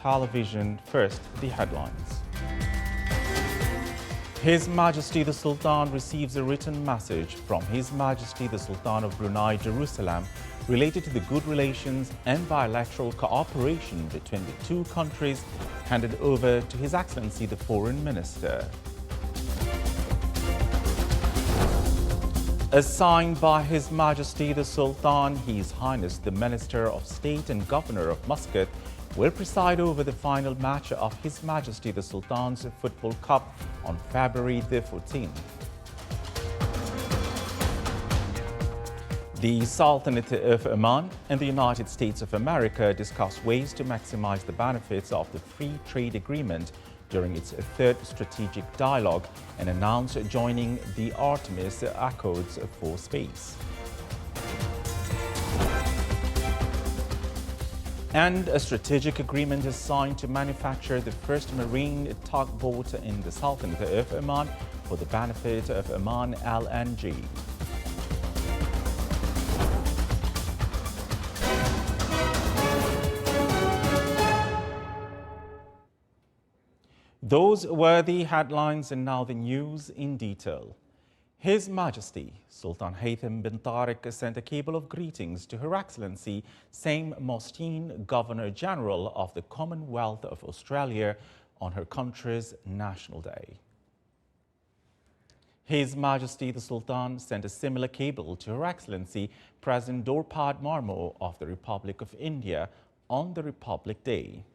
television. First, the headlines. His Majesty the Sultan receives a written message from His Majesty the Sultan of Brunei Darussalam related to the good relations and bilateral cooperation between the two countries, handed over to His Excellency the Foreign Minister. As signed by His Majesty the Sultan, His Highness the Minister of State and Governor of Muscat will preside over the final match of His Majesty the Sultan's Football Cup on February the 14th. The Sultanate of Oman and the United States of America discuss ways to maximize the benefits of the free trade agreement during its third strategic dialogue and announce joining the Artemis Accords for space. And a strategic agreement is signed to manufacture the first marine tugboat in the Sultanate of Oman for the benefit of Oman LNG. Those were the headlines, and now the news in detail. His Majesty Sultan Haytham bin Tariq sent a cable of greetings to Her Excellency Sam Mostyn, Governor-General of the Commonwealth of Australia, on her country's National Day. His Majesty the Sultan sent a similar cable to Her Excellency President Draupadi Murmu of the Republic of India on the Republic Day.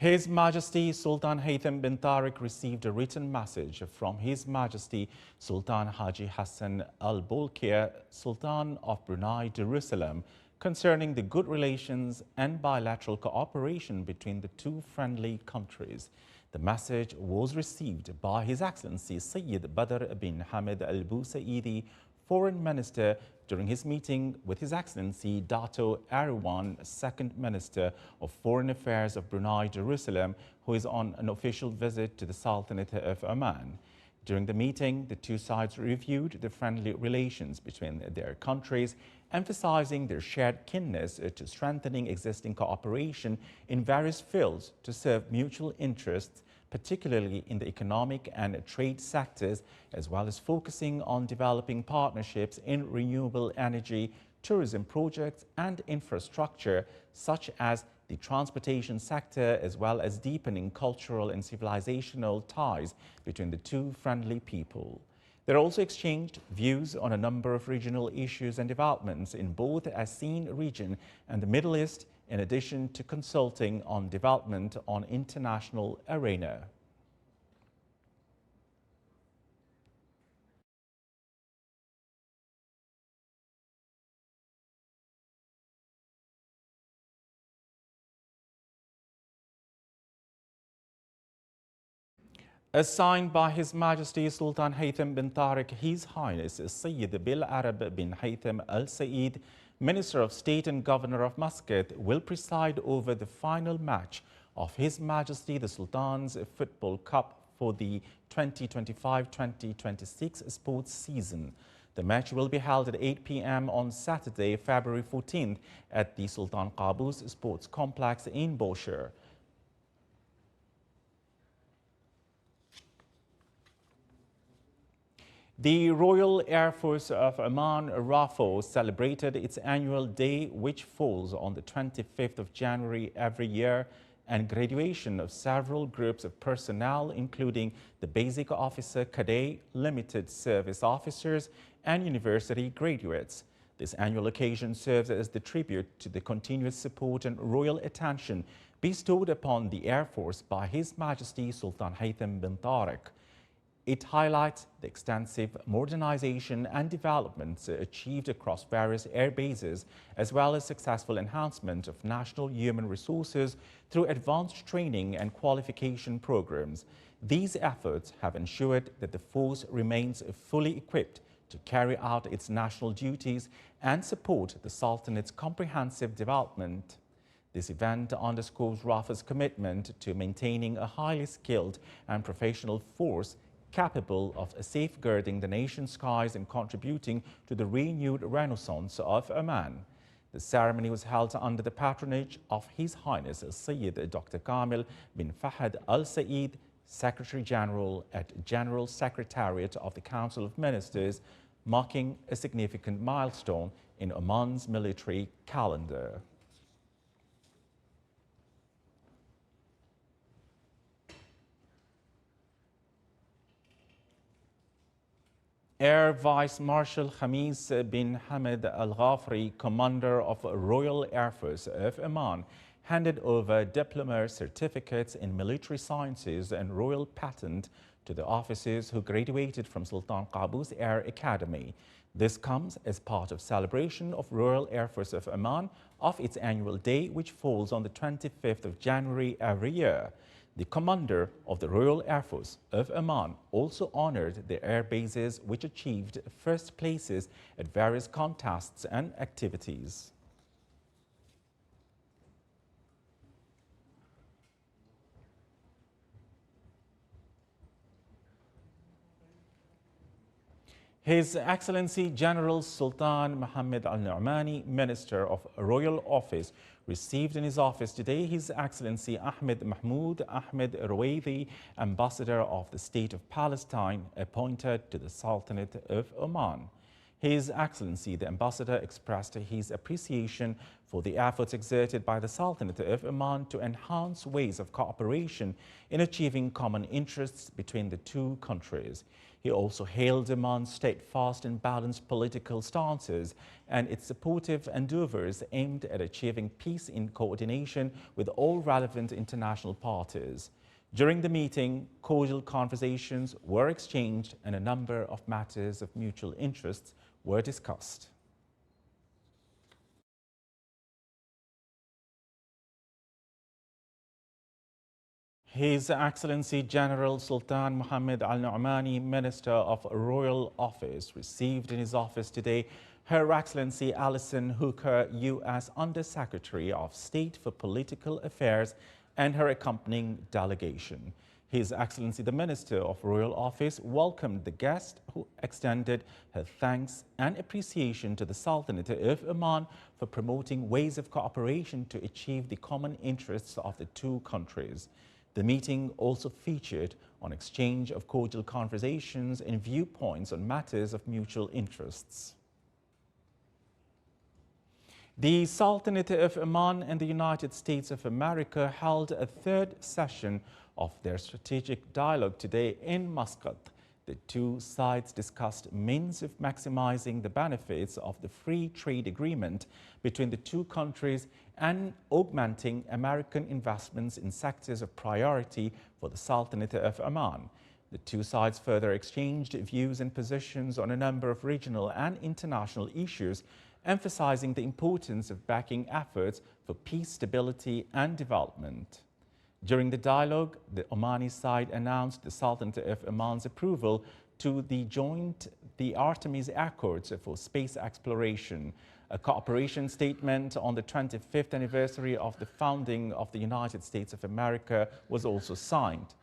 His Majesty Sultan Haytham bin Tariq received a written message from His Majesty Sultan Haji Hassan Al Bolkiah, Sultan of Brunei Darussalam, concerning the good relations and bilateral cooperation between the two friendly countries. The message was received by His Excellency Sayyid Badr bin Hamid Al Busaidi, Foreign Minister, during his meeting with His Excellency Dato Erwan, Second Minister of Foreign Affairs of Brunei Darussalam, who is on an official visit to the Sultanate of Oman. During the meeting, the two sides reviewed the friendly relations between their countries, emphasizing their shared keenness to strengthening existing cooperation in various fields to serve mutual interests, particularly in the economic and trade sectors, as well as focusing on developing partnerships in renewable energy, tourism projects and infrastructure, such as the transportation sector, as well as deepening cultural and civilizational ties between the two friendly people. They also exchanged views on a number of regional issues and developments in both the ASEAN region and the Middle East, in addition to consulting on development on international arena. As signed by His Majesty Sultan Haytham bin Tariq, His Highness Sayyid Bil Arab bin Haytham Al Saeed, Minister of State and Governor of Muscat, will preside over the final match of His Majesty the Sultan's Football Cup for the 2025-2026 sports season. The match will be held at 8 p.m. on Saturday, February 14th at the Sultan Qaboos Sports Complex in Boshire. The Royal Air Force of Oman, RAFO, celebrated its annual day, which falls on the 25th of January every year, and graduation of several groups of personnel, including the Basic Officer, Cadet, Limited Service Officers, and university graduates. This annual occasion serves as the tribute to the continuous support and royal attention bestowed upon the Air Force by His Majesty Sultan Haytham bin Tariq. It highlights the extensive modernization and developments achieved across various air bases, as well as successful enhancement of national human resources through advanced training and qualification programs. These efforts have ensured that the force remains fully equipped to carry out its national duties and support the Sultanate's comprehensive development. This event underscores RAFA's commitment to maintaining a highly skilled and professional force capable of safeguarding the nation's skies and contributing to the renewed renaissance of Oman. The ceremony was held under the patronage of His Highness Sayyid Dr. Kamil bin Fahad Al Saeed, Secretary General at General Secretariat of the Council of Ministers, marking a significant milestone in Oman's military calendar. Air Vice Marshal Khamis bin Hamid Al Ghafri, Commander of Royal Air Force of Oman, handed over diploma certificates in military sciences and royal patent to the officers who graduated from Sultan Qaboos Air Academy. This comes as part of celebration of Royal Air Force of Oman of its annual day, which falls on the 25th of January every year. The commander of the Royal Air Force of Oman also honored the air bases which achieved first places at various contests and activities. His Excellency General Sultan Mohammed Al Nu'mani, Minister of Royal Office, received in his office today His Excellency Ahmed Mahmoud Ahmed Ruwaidi, Ambassador of the State of Palestine, appointed to the Sultanate of Oman. His Excellency the Ambassador expressed his appreciation for the efforts exerted by the Sultanate of Oman to enhance ways of cooperation in achieving common interests between the two countries. He also hailed Oman's steadfast and balanced political stances and its supportive endeavors aimed at achieving peace in coordination with all relevant international parties. During the meeting, cordial conversations were exchanged and a number of matters of mutual interest were discussed. His Excellency General Sultan Mohammed Al Nu'mani, Minister of Royal Office, received in his office today Her Excellency Alison Hooker, U.S. Under-Secretary of State for Political Affairs, and her accompanying delegation. His Excellency the Minister of Royal Office welcomed the guest, who extended her thanks and appreciation to the Sultanate of Oman for promoting ways of cooperation to achieve the common interests of the two countries. The meeting also featured an exchange of cordial conversations and viewpoints on matters of mutual interests. The Sultanate of Oman and the United States of America held a third session of their strategic dialogue today in Muscat. The two sides discussed means of maximizing the benefits of the free trade agreement between the two countries and augmenting American investments in sectors of priority for the Sultanate of Oman. The two sides further exchanged views and positions on a number of regional and international issues, emphasizing the importance of backing efforts for peace, stability, and development. During the dialogue, the Omani side announced the Sultanate of Oman's approval to the Artemis Accords for space exploration. A cooperation statement on the 25th anniversary of the founding of the United States of America was also signed.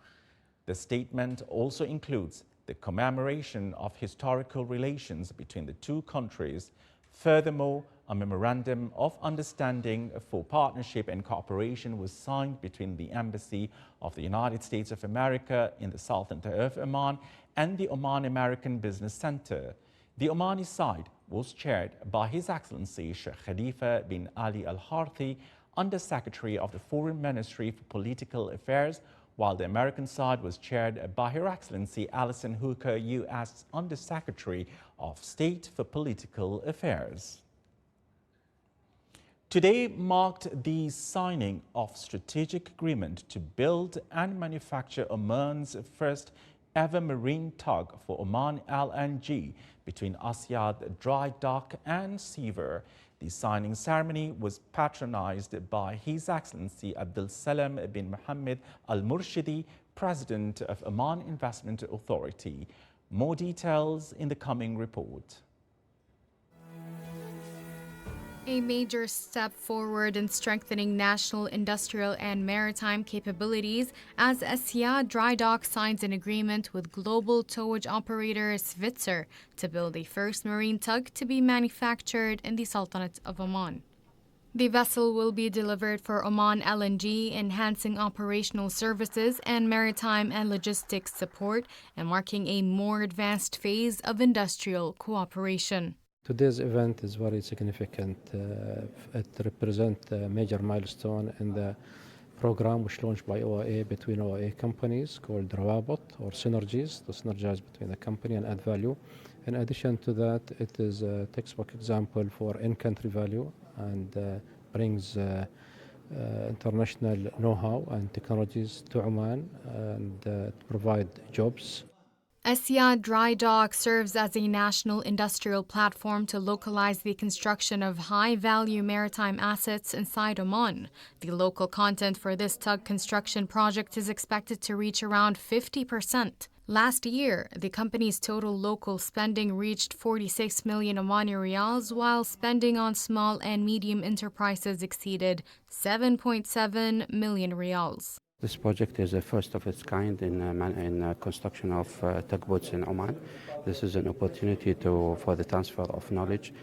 The statement also includes the commemoration of historical relations between the two countries. Furthermore, a memorandum of understanding for partnership and cooperation was signed between the Embassy of the United States of America in the Sultanate of Oman and the Oman American Business Center. The Omani side was chaired by His Excellency Sheikh Khalifa bin Ali Al Harthi, Under-Secretary of the Foreign Ministry for Political Affairs, while the American side was chaired by Her Excellency Alison Hooker, U.S. Under-Secretary of State for Political Affairs. Today marked the signing of strategic agreement to build and manufacture Oman's first ever marine tug for Oman LNG between Asyad Dry Dock and Seaver. The signing ceremony was patronized by His Excellency Abdul Salam bin Mohammed Al Murshidi, President of Oman Investment Authority. More details in the coming report. A major step forward in strengthening national industrial and maritime capabilities as Asia Dry Dock signs an agreement with global towage operator Svitzer to build a first marine tug to be manufactured in the Sultanate of Oman. The vessel will be delivered for Oman LNG, enhancing operational services and maritime and logistics support and marking a more advanced phase of industrial cooperation. Today's event is very significant. It represents a major milestone in the program which launched by OIA between OIA companies called Rawabot or synergies, to synergize between the company and add value. In addition to that, it is a textbook example for in-country value and brings international know-how and technologies to Oman and provide jobs. Asia Dry Dock serves as a national industrial platform to localize the construction of high-value maritime assets inside Oman. The local content for this tug construction project is expected to reach around 50%. Last year, the company's total local spending reached 46 million Omani riyals, while spending on small and medium enterprises exceeded 7.7 million riyals. This project is the first of its kind in construction of tugboats in Oman. This is an opportunity for the transfer of knowledge,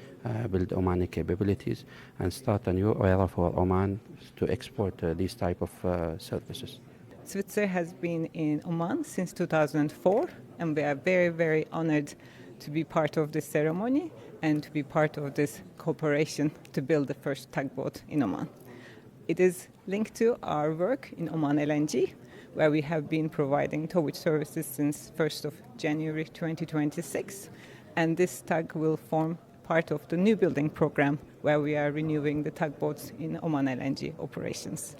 build Omani capabilities, and start a new era for Oman to export these type of services. Svitzer has been in Oman since 2004, and we are very, very honored to be part of this ceremony and to be part of this cooperation to build the first tugboat in Oman. It is linked to our work in Oman LNG, where we have been providing towage services since 1st of January 2026. And this tug will form part of the new building program, where we are renewing the tugboats in Oman LNG operations.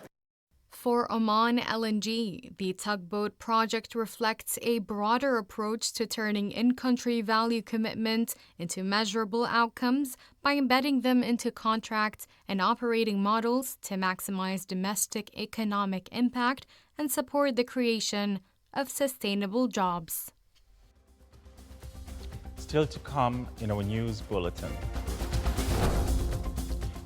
For Oman LNG, the tugboat project reflects a broader approach to turning in-country value commitment into measurable outcomes by embedding them into contracts and operating models to maximize domestic economic impact and support the creation of sustainable jobs. Still to come in our news bulletin.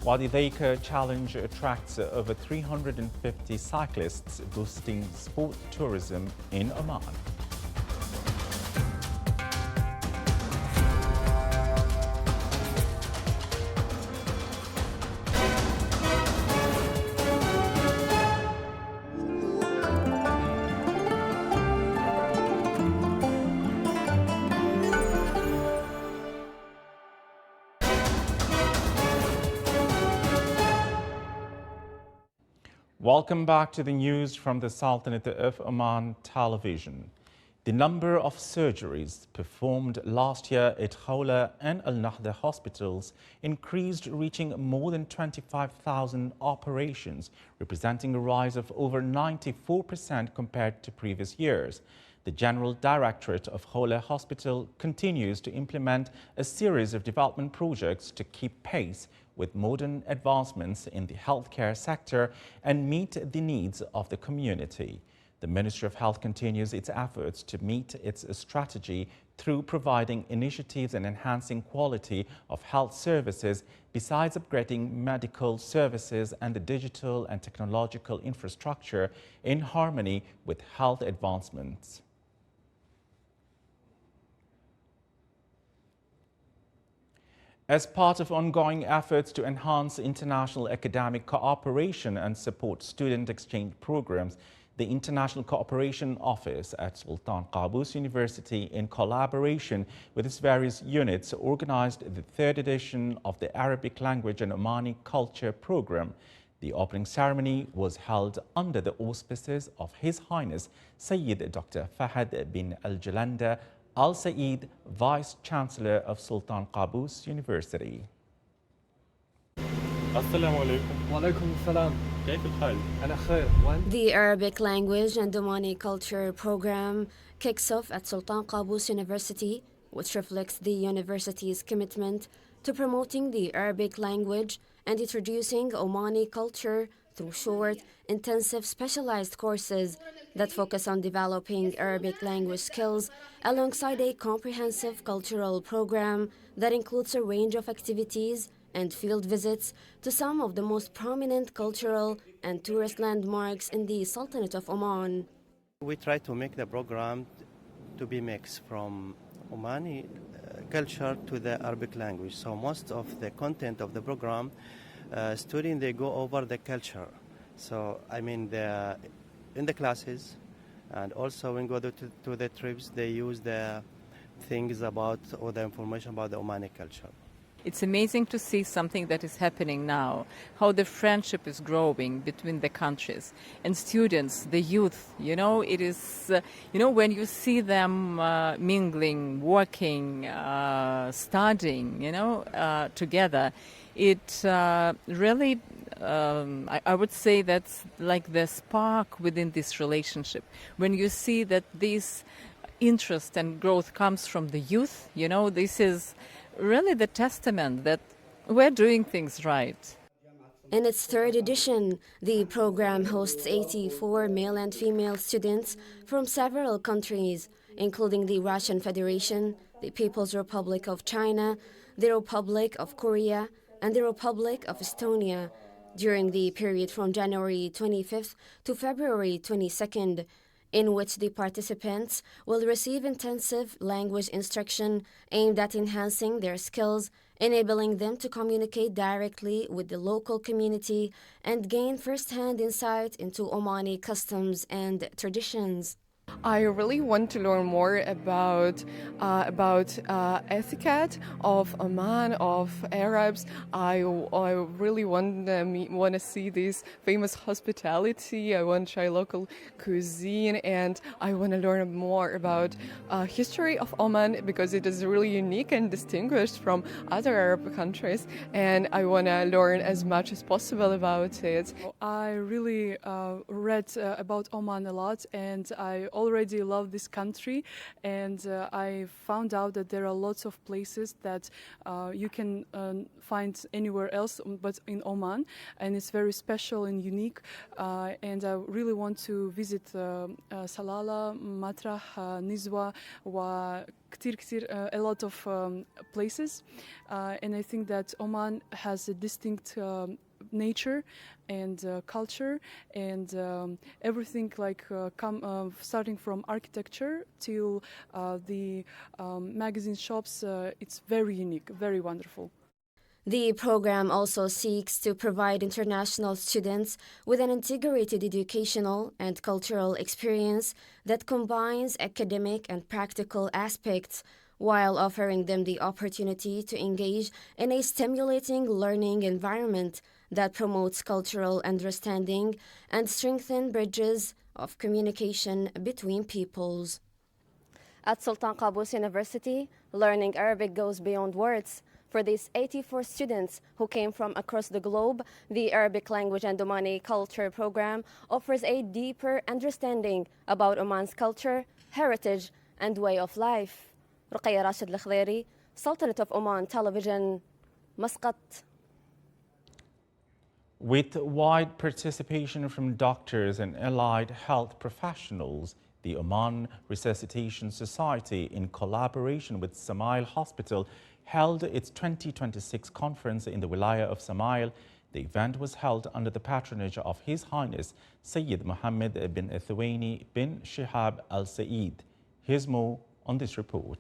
Wadi Daika Challenge attracts over 350 cyclists, boosting sport tourism in Oman. Welcome back to the news from the Sultanate of Oman television. The number of surgeries performed last year at Khawla and Al Nahda hospitals increased, reaching more than 25,000 operations, representing a rise of over 94% compared to previous years. The General Directorate of Khawla Hospital continues to implement a series of development projects to keep pace with modern advancements in the healthcare sector and meet the needs of the community. The Ministry of Health continues its efforts to meet its strategy through providing initiatives and enhancing quality of health services, besides upgrading medical services and the digital and technological infrastructure in harmony with health advancements. As part of ongoing efforts to enhance international academic cooperation and support student exchange programs, the International Cooperation Office at Sultan Qaboos University, in collaboration with its various units, organized the third edition of the Arabic Language and Omani Culture Program. The opening ceremony was held under the auspices of His Highness Sayyid Dr. Fahad bin Al-Jalanda Al Saeed, Vice Chancellor of Sultan Qaboos University. السلام عليكم. وعليكم السلام. كيف الحال؟ أنا خير. The Arabic Language and Omani Culture Program kicks off at Sultan Qaboos University, which reflects the university's commitment to promoting the Arabic language and introducing Omani culture through short, intensive, specialized courses that focus on developing Arabic language skills alongside a comprehensive cultural program that includes a range of activities and field visits to some of the most prominent cultural and tourist landmarks in the Sultanate of Oman. We try to make the program to be mixed from Omani culture to the Arabic language. So most of the content of the program, students, they go over the culture. So I mean, in the classes, and also when go to the trips, they use the things about or the information about the Omani culture. It's amazing to see something that is happening now, how the friendship is growing between the countries and students, the youth. It is, when you see them mingling, working, studying, together, it really, I would say that's like the spark within this relationship. When you see that this interest and growth comes from the youth, this is really the testament that we're doing things right. In its third edition, the program hosts 84 male and female students from several countries, including the Russian Federation, the People's Republic of China, the Republic of Korea, and the Republic of Estonia, during the period from January 25th to February 22nd, in which the participants will receive intensive language instruction aimed at enhancing their skills, enabling them to communicate directly with the local community and gain first-hand insight into Omani customs and traditions. I really want to learn more about etiquette of Oman, of Arabs. I really want to see this famous hospitality. I want to try local cuisine, and I want to learn more about history of Oman, because it is really unique and distinguished from other Arab countries. And I want to learn as much as possible about it. I really read about Oman a lot, and I already love this country, and I found out that there are lots of places that you can find anywhere else but in Oman, and it's very special and unique, and I really want to visit Salalah, Matrah, Nizwa, a lot of places, and I think that Oman has a distinct nature and culture, and everything starting from architecture till the magazine shops. It's very unique, very wonderful. The program also seeks to provide international students with an integrated educational and cultural experience that combines academic and practical aspects, while offering them the opportunity to engage in a stimulating learning environment that promotes cultural understanding and strengthens bridges of communication between peoples. At Sultan Qaboos University, learning Arabic goes beyond words. For these 84 students who came from across the globe, the Arabic Language and Omani Culture program offers a deeper understanding about Oman's culture, heritage, and way of life. Ruqayya Rashid Al-Khdairi, Sultanate of Oman Television, Muscat. With wide participation from doctors and allied health professionals, the Oman Resuscitation Society, in collaboration with Samail Hospital, held its 2026 conference in the Wilaya of Samail. The event was held under the patronage of His Highness Sayyid Mohammed bin Thuwaini bin Shihab Al Saeed. Here's more on this report.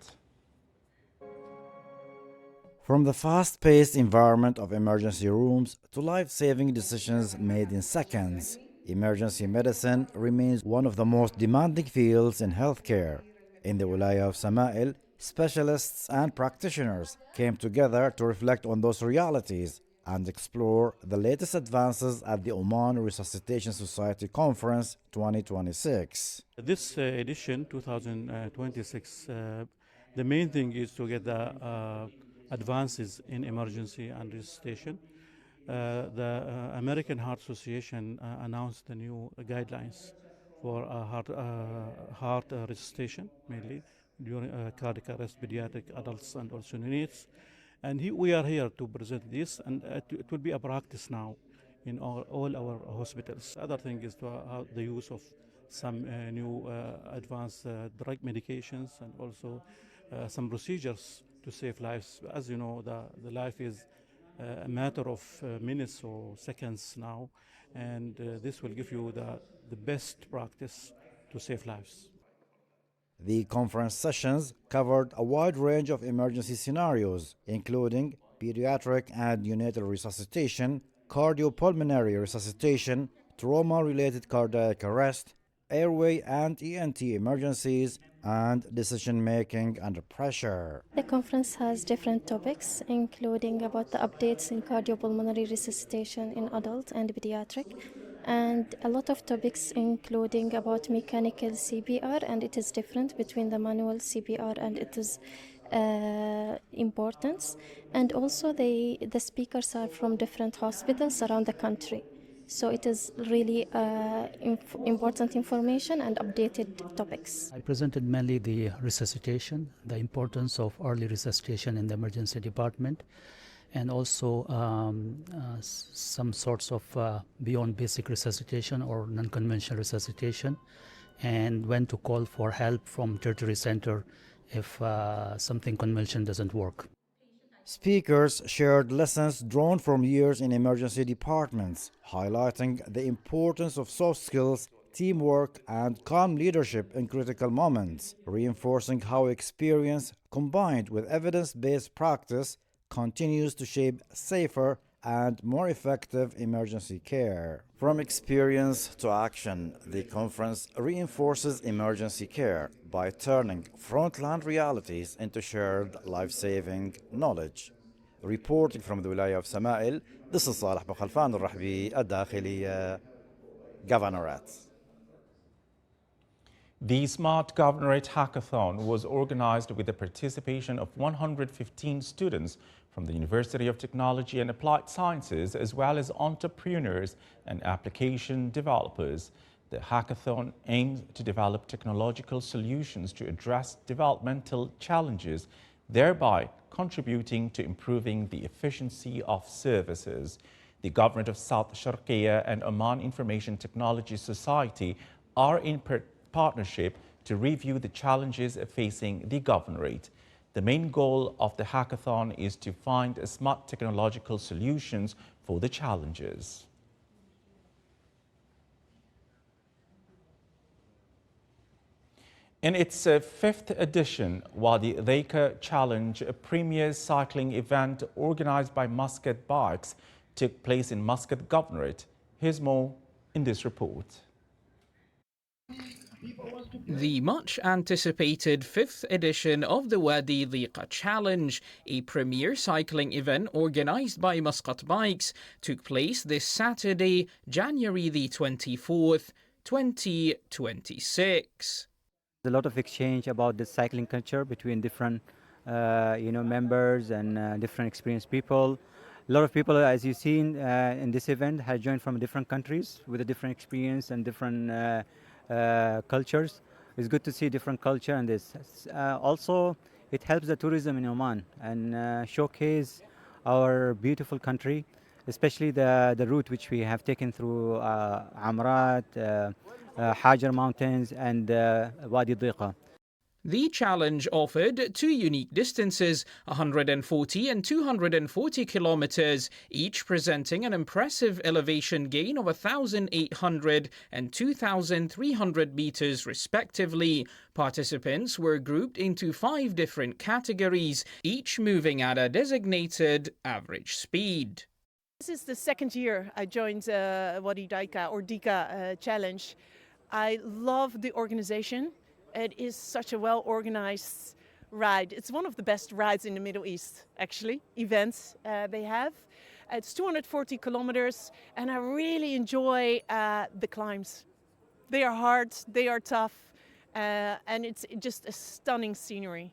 From the fast-paced environment of emergency rooms to life-saving decisions made in seconds, emergency medicine remains one of the most demanding fields in healthcare. In the Wilaya of Samail, specialists and practitioners came together to reflect on those realities and explore the latest advances at the Oman Resuscitation Society Conference 2026. This edition, 2026, the main thing is to get the advances in emergency and resuscitation. The American Heart Association announced the new guidelines for heart resuscitation, mainly during cardiac arrest, pediatric, adults, and also neonates. And we are here to present this, and it will be a practice now in all our hospitals. Other thing is the use of some new advanced drug medications, and also some procedures to save lives. As you know, the life is a matter of minutes or seconds now, and this will give you the best practice to save lives. The conference sessions covered a wide range of emergency scenarios, including pediatric and neonatal resuscitation, cardiopulmonary resuscitation, trauma-related cardiac arrest, airway and ENT emergencies, and decision-making under pressure. The conference has different topics, including about the updates in cardiopulmonary resuscitation in adult and pediatric, and a lot of topics including about mechanical CPR, and it is different between the manual CPR and its importance. And also the speakers are from different hospitals around the country. So it is really important information and updated topics. I presented mainly the resuscitation, the importance of early resuscitation in the emergency department, and also some sorts of beyond basic resuscitation or non-conventional resuscitation, and when to call for help from tertiary center if something conventional doesn't work. Speakers shared lessons drawn from years in emergency departments, highlighting the importance of soft skills, teamwork, and calm leadership in critical moments, reinforcing how experience combined with evidence-based practice continues to shape safer and more effective emergency care. From experience to action, the conference reinforces emergency care by turning frontline realities into shared life-saving knowledge. Reporting from the Wilaya of Sama'il, this is Saleh bin Khalfan al-Rahbi, الداخلية, Governorate. The Smart Governorate Hackathon was organized with the participation of 115 students from the University of Technology and Applied Sciences, as well as entrepreneurs and application developers. The hackathon aims to develop technological solutions to address developmental challenges, thereby contributing to improving the efficiency of services. The Government of South Sharqiya and Oman Information Technology Society are in partnership to review the challenges facing the governorate. The main goal of the hackathon is to find smart technological solutions for the challenges. In its fifth edition, Wadi Dhika Challenge, a premier cycling event organized by Muscat Bikes, took place in Muscat Governorate. Here's more in this report. The much-anticipated fifth edition of the Wadi Dhika Challenge, a premier cycling event organised by Muscat Bikes, took place this Saturday, January the 24th, 2026. There's a lot of exchange about the cycling culture between different members and different experienced people. A lot of people, as you've seen in this event, have joined from different countries with a different experience and different cultures. It's good to see different culture in this. Also, it helps the tourism in Oman and showcase our beautiful country, especially the route which we have taken through Amrat, Hajar Mountains and Wadi Dhika. The challenge offered two unique distances, 140 and 240 kilometers, each presenting an impressive elevation gain of 1,800 and 2,300 meters respectively. Participants were grouped into 5 different categories, each moving at a designated average speed. This is the second year I joined Wadi Dhika or Dhika Challenge. I love the organization. It is such a well-organized ride. It's one of the best rides in the Middle East, actually, events they have. It's 240 kilometers, and I really enjoy the climbs. They are hard, they are tough, and it's just a stunning scenery.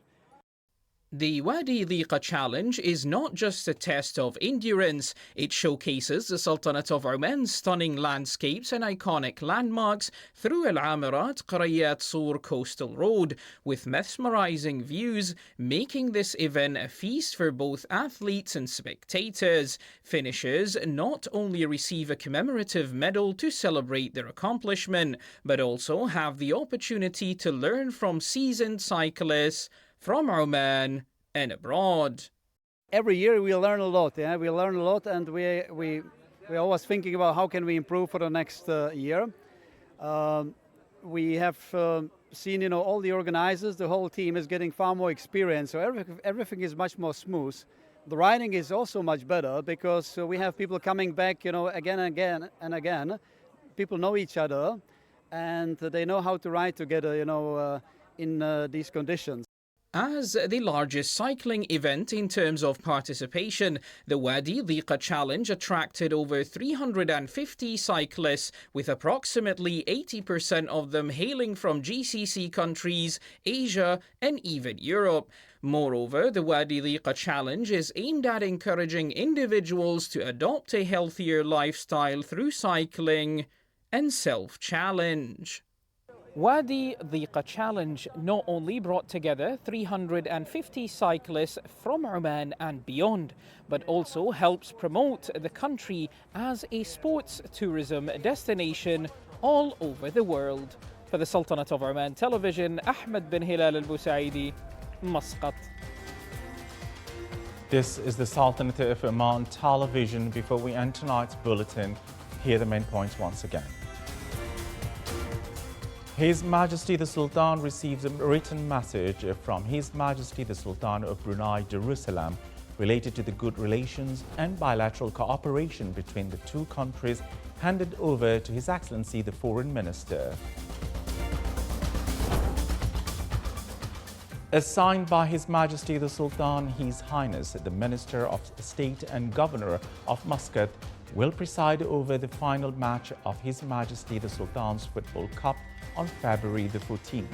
The Wadi Dhika Challenge is not just a test of endurance. It showcases the Sultanate of Oman's stunning landscapes and iconic landmarks through Al-Amirat Qarayat Sur Coastal Road, with mesmerizing views, making this event a feast for both athletes and spectators. Finishers not only receive a commemorative medal to celebrate their accomplishment, but also have the opportunity to learn from seasoned cyclists from Oman and abroad. Every year we learn a lot. Yeah, we learn a lot, and we're always thinking about how can we improve for the next year. We have seen, all the organizers, the whole team is getting far more experience, so everything is much more smooth. The riding is also much better because we have people coming back, again and again and again. People know each other, and they know how to ride together, in these conditions. As the largest cycling event in terms of participation, the Wadi Dhiqa Challenge attracted over 350 cyclists, with approximately 80% of them hailing from GCC countries, Asia and even Europe. Moreover, the Wadi Dhiqa Challenge is aimed at encouraging individuals to adopt a healthier lifestyle through cycling and self-challenge. Wadi Dhiqa Challenge not only brought together 350 cyclists from Oman and beyond, but also helps promote the country as a sports tourism destination all over the world. For the Sultanate of Oman Television, Ahmed bin Hilal al-Busaidi, Muscat. This is the Sultanate of Oman Television. Before we end tonight's bulletin, here are the main points once again. His Majesty the Sultan receives a written message from His Majesty the Sultan of Brunei Darussalam related to the good relations and bilateral cooperation between the two countries, handed over to His Excellency the Foreign Minister. As signed by His Majesty the Sultan, His Highness the Minister of State and Governor of Muscat will preside over the final match of His Majesty the Sultan's Football Cup on February the 14th.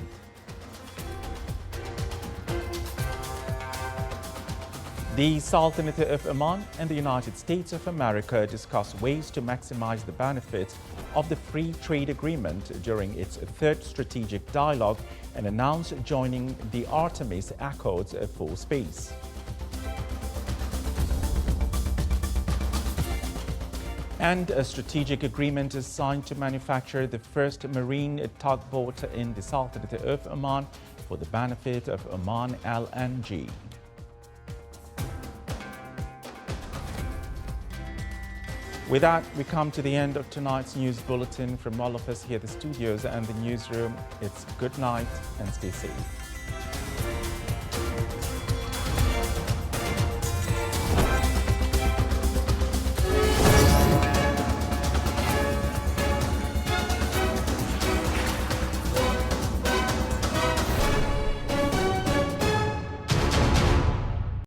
The Sultanate of Oman and the United States of America discuss ways to maximize the benefits of the free trade agreement during its third strategic dialogue and announce joining the Artemis Accords for space. And a strategic agreement is signed to manufacture the first marine tugboat in the Sultanate of Oman for the benefit of Oman LNG. With that, we come to the end of tonight's news bulletin. From all of us here at the studios and the newsroom, it's good night and stay safe.